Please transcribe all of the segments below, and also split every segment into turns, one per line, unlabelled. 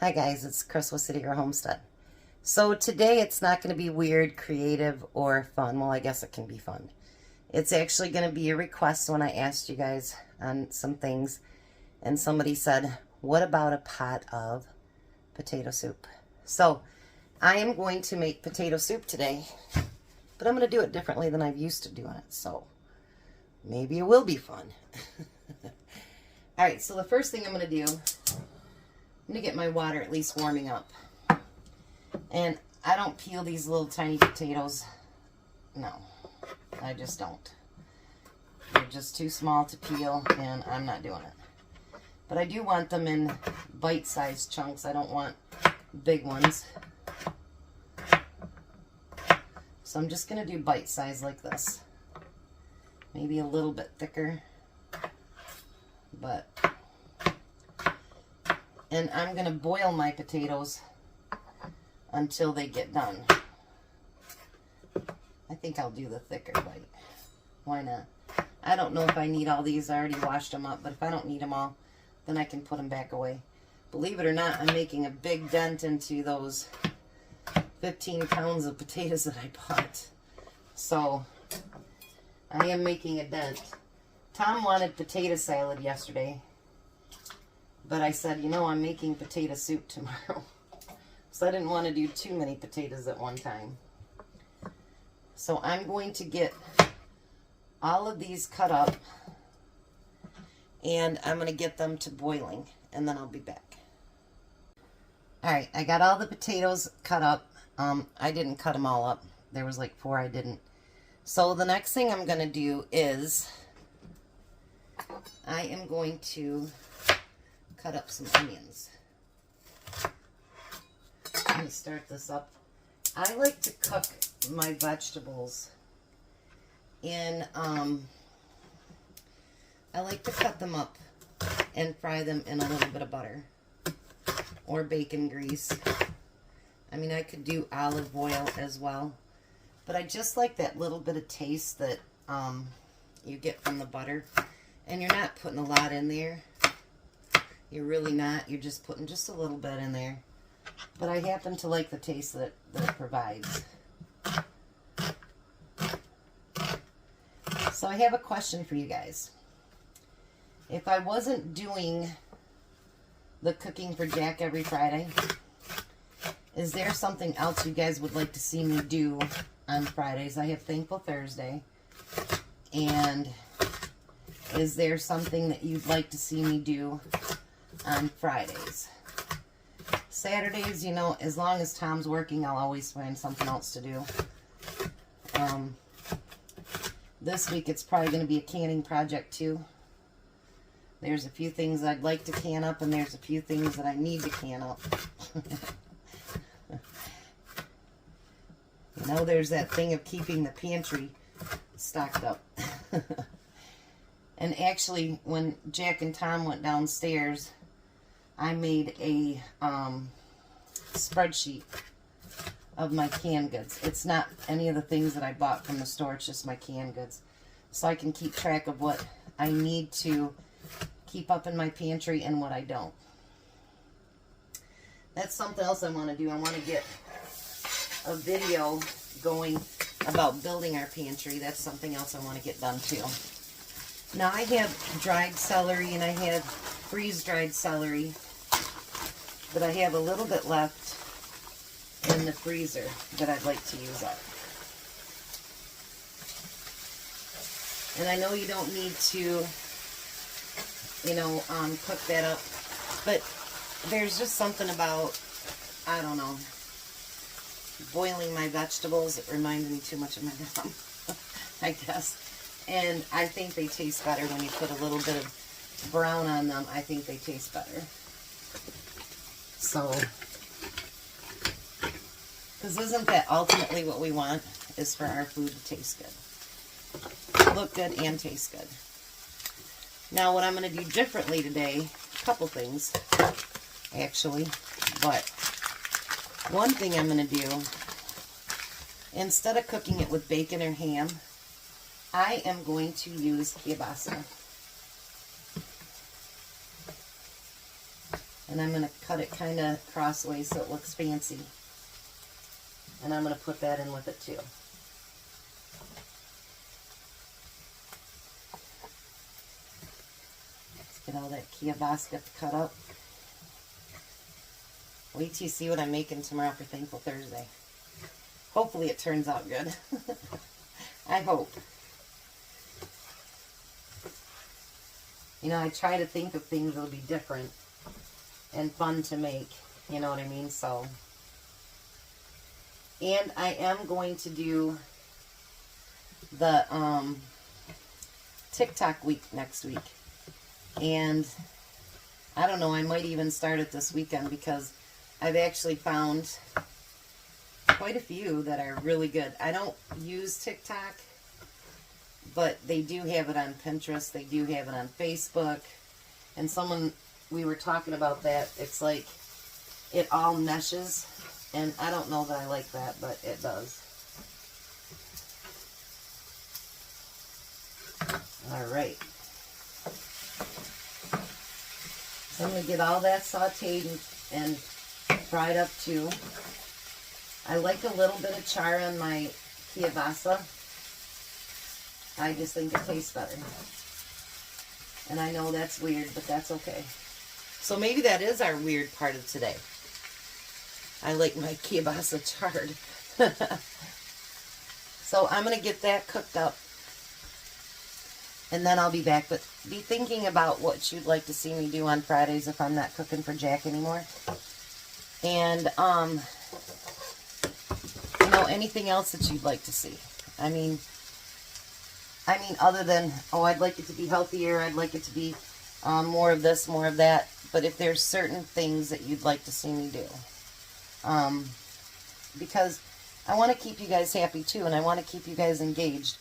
Hi guys, it's Chris with City Girl Homestead. So today it's not going to be weird, creative, or fun. Well, I guess it can be fun. It's actually going to be a request when I asked you guys on some things. And somebody said, what about a pot of potato soup? So I am going to make potato soup today. But I'm going to do it differently than I've used to doing it. So maybe it will be fun. Alright, so the first thing I'm going to do, I'm going to get my water at least warming up. And I don't peel these little tiny potatoes. No, I just don't. They're just too small to peel, and I'm not doing it. But I do want them in bite-sized chunks. I don't want big ones. So I'm just going to do bite-size like this. Maybe a little bit thicker. But... And I'm going to boil my potatoes until they get done. I think I'll do the thicker bite. Why not? I don't know if I need all these. I already washed them up, but if I don't need them all, then I can put them back away. Believe it or not, I'm making a big dent into those 15 pounds of potatoes that I bought. So, I am making a dent. Tom wanted potato salad yesterday. But I said, you know, I'm making potato soup tomorrow. So I didn't want to do too many potatoes at one time. So I'm going to get all of these cut up. And I'm going to get them to boiling. And then I'll be back. Alright, I got all the potatoes cut up. I didn't cut them all up. There was like 4 I didn't. So the next thing I'm going to do is I am going to cut up some onions. Let me start this up. I like to cook my vegetables in, I like to cut them up and fry them in a little bit of butter or bacon grease. I mean, I could do olive oil as well, but I just like that little bit of taste that you get from the butter, and you're not putting a lot in there. You're really not. You're just putting just a little bit in there. But I happen to like the taste that it provides. So I have a question for you guys. If I wasn't doing the cooking for Jack every Friday, is there something else you guys would like to see me do on Fridays? I have Thankful Thursday. And is there something that you'd like to see me do on Fridays? Saturdays, you know, as long as Tom's working, I'll always find something else to do. This week it's probably going to be a canning project too. There's a few things I'd like to can up, and there's a few things that I need to can up. You know, there's that thing of keeping the pantry stocked up. And actually, when Jack and Tom went downstairs, I made a spreadsheet of my canned goods. It's not any of the things that I bought from the store. It's just my canned goods. So I can keep track of what I need to keep up in my pantry and what I don't. That's something else I want to do. I want to get a video going about building our pantry. That's something else I want to get done too. Now I have dried celery and I have freeze-dried celery, but I have a little bit left in the freezer that I'd like to use up. And I know you don't need to, you know, cook that up, but there's just something about, I don't know, boiling my vegetables. It reminded me too much of my mom, I guess. And I think they taste better when you put a little bit of brown on them. I think they taste better. So, because isn't that ultimately what we want, is for our food to taste good. Look good and taste good. Now what I'm going to do differently today, a couple things actually, but one thing I'm going to do, instead of cooking it with bacon or ham, I am going to use kielbasa. And I'm going to cut it kind of crossways so it looks fancy. And I'm going to put that in with it too. Let's get all that kielbasa cut up. Wait till you see what I'm making tomorrow for Thankful Thursday. Hopefully it turns out good. I hope. You know, I try to think of things that'll be different and fun to make. You know what I mean? So, and I am going to do the TikTok week next week. And I don't know, I might even start it this weekend because I've actually found quite a few that are really good. I don't use TikTok, but they do have it on Pinterest. They do have it on Facebook. And we were talking about that. It's like it all meshes. And I don't know that I like that, but it does. All right. So I'm going to get all that sauteed and fried up too. I like a little bit of char on my kielbasa. I just think it tastes better. And I know that's weird, but that's okay. So maybe that is our weird part of today. I like my kielbasa charred. So I'm going to get that cooked up. And then I'll be back. But be thinking about what you'd like to see me do on Fridays if I'm not cooking for Jack anymore. And, you know, anything else that you'd like to see. I mean, other than, oh, I'd like it to be healthier, I'd like it to be more of this, more of that. But if there's certain things that you'd like to see me do. Because I want to keep you guys happy too, and I want to keep you guys engaged.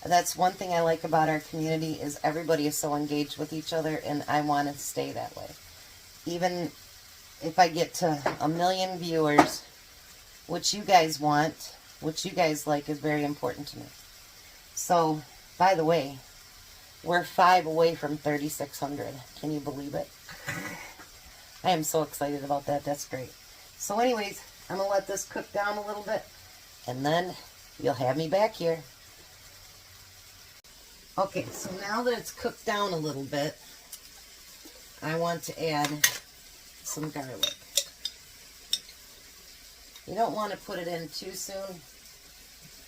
That's one thing I like about our community is everybody is so engaged with each other, and I want to stay that way. Even if I get to 1 million viewers, what you guys want, what you guys like is very important to me. So, by the way, we're 5 away from 3,600. Can you believe it? I am so excited about that. That's great. So anyways, I'm going to let this cook down a little bit, and then you'll have me back here. Okay, so now that it's cooked down a little bit, I want to add some garlic. You don't want to put it in too soon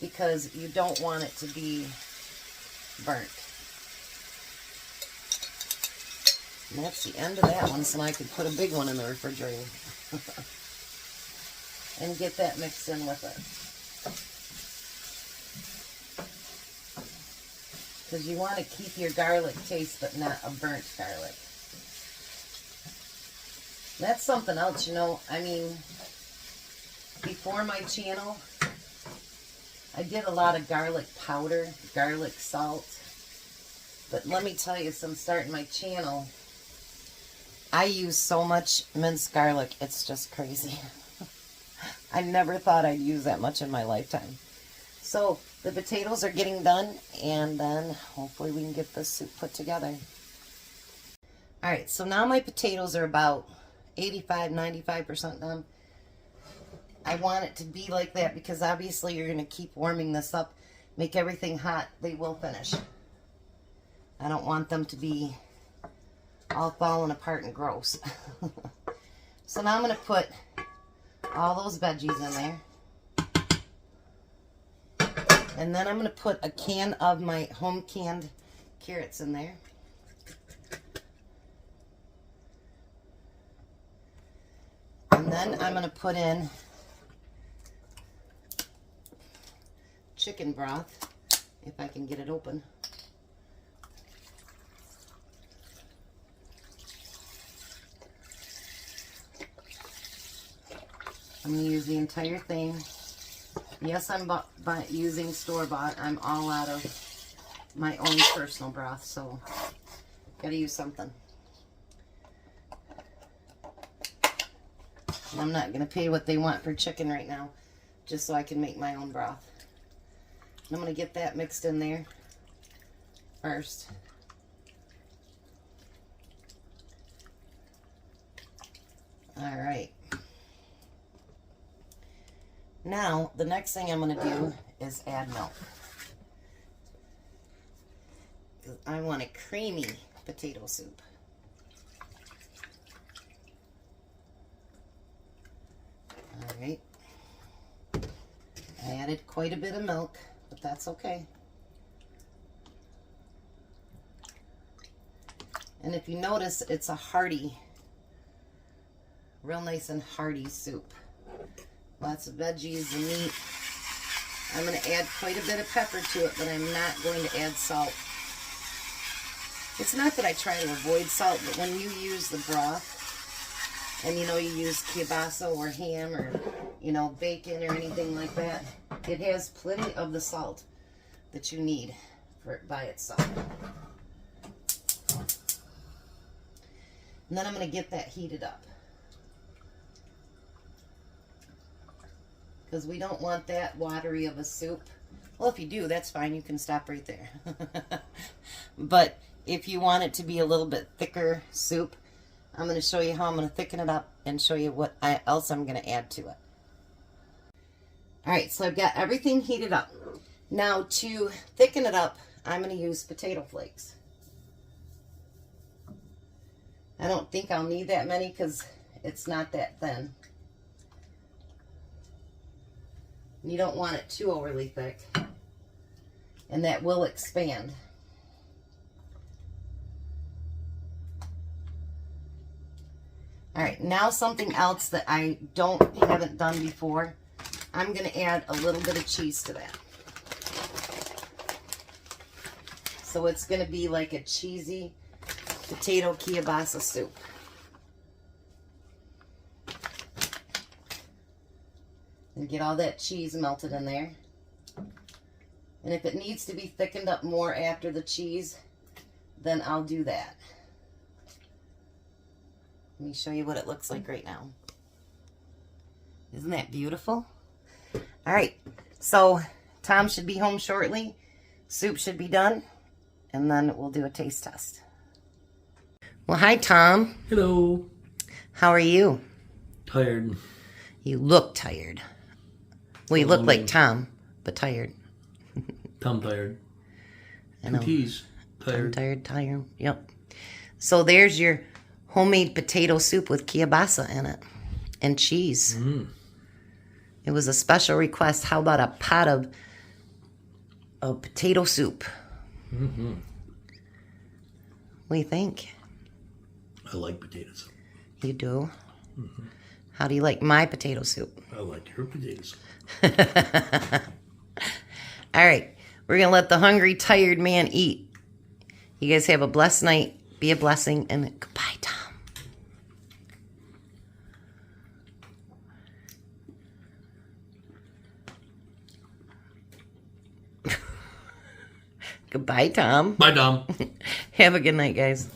because you don't want it to be burnt. And that's the end of that one, so I could put a big one in the refrigerator. And get that mixed in with it. Because you want to keep your garlic taste, but not a burnt garlic. That's something else, you know. I mean, before my channel, I did a lot of garlic powder, garlic salt. But let me tell you, since starting my channel, I use so much minced garlic, it's just crazy. I never thought I'd use that much in my lifetime. So, the potatoes are getting done, and then hopefully we can get this soup put together. Alright, so now my potatoes are about 85-95% done. I want it to be like that because obviously you're going to keep warming this up, make everything hot, they will finish. I don't want them to be all falling apart and gross. So now I'm going to put all those veggies in there. And then I'm going to put a can of my home canned carrots in there. And then I'm going to put in chicken broth, if I can get it open. I'm going to use the entire thing. Yes, I'm using store-bought. I'm all out of my own personal broth, so gotta use something. And I'm not gonna pay what they want for chicken right now, just so I can make my own broth. And I'm gonna get that mixed in there first. All right. Now, the next thing I'm going to do is add milk. I want a creamy potato soup. All right. I added quite a bit of milk, but that's okay. And if you notice, it's a hearty, real nice and hearty soup. Lots of veggies and meat. I'm going to add quite a bit of pepper to it, but I'm not going to add salt. It's not that I try to avoid salt, but when you use the broth, and you know you use kielbasa or ham or, you know, bacon or anything like that, it has plenty of the salt that you need for it by itself. And then I'm going to get that heated up. Because we don't want that watery of a soup. Well, if you do, that's fine. You can stop right there. But if you want it to be a little bit thicker soup, I'm going to show you how I'm going to thicken it up and show you what else I'm going to add to it. Alright, so I've got everything heated up. Now to thicken it up, I'm going to use potato flakes. I don't think I'll need that many because it's not that thin. You don't want it too overly thick. And that will expand. Alright, now something else that I haven't done before. I'm going to add a little bit of cheese to that. So it's going to be like a cheesy potato kielbasa soup. And get all that cheese melted in there. And if it needs to be thickened up more after the cheese, then I'll do that. Let me show you what it looks like right now. Isn't that beautiful? All right, so Tom should be home shortly. Soup should be done, and then we'll do a taste test. Well, hi, Tom.
Hello.
How are you?
Tired.
You look tired. Well, you look like Tom, but tired.
Tom tired.
I know.
Keys. Tired.
I'm tired. Yep. So there's your homemade potato soup with kielbasa in it and cheese.
Mm.
It was a special request. How about a pot of potato soup?
Mm-hmm.
What do you think?
I like potato soup.
You do?
Mm-hmm.
How do you like my potato soup?
I like your potato soup.
All right. We're going to let the hungry, tired man eat. You guys have a blessed night. Be a blessing. And goodbye, Tom. Goodbye, Tom.
Bye, Tom.
Have a good night, guys.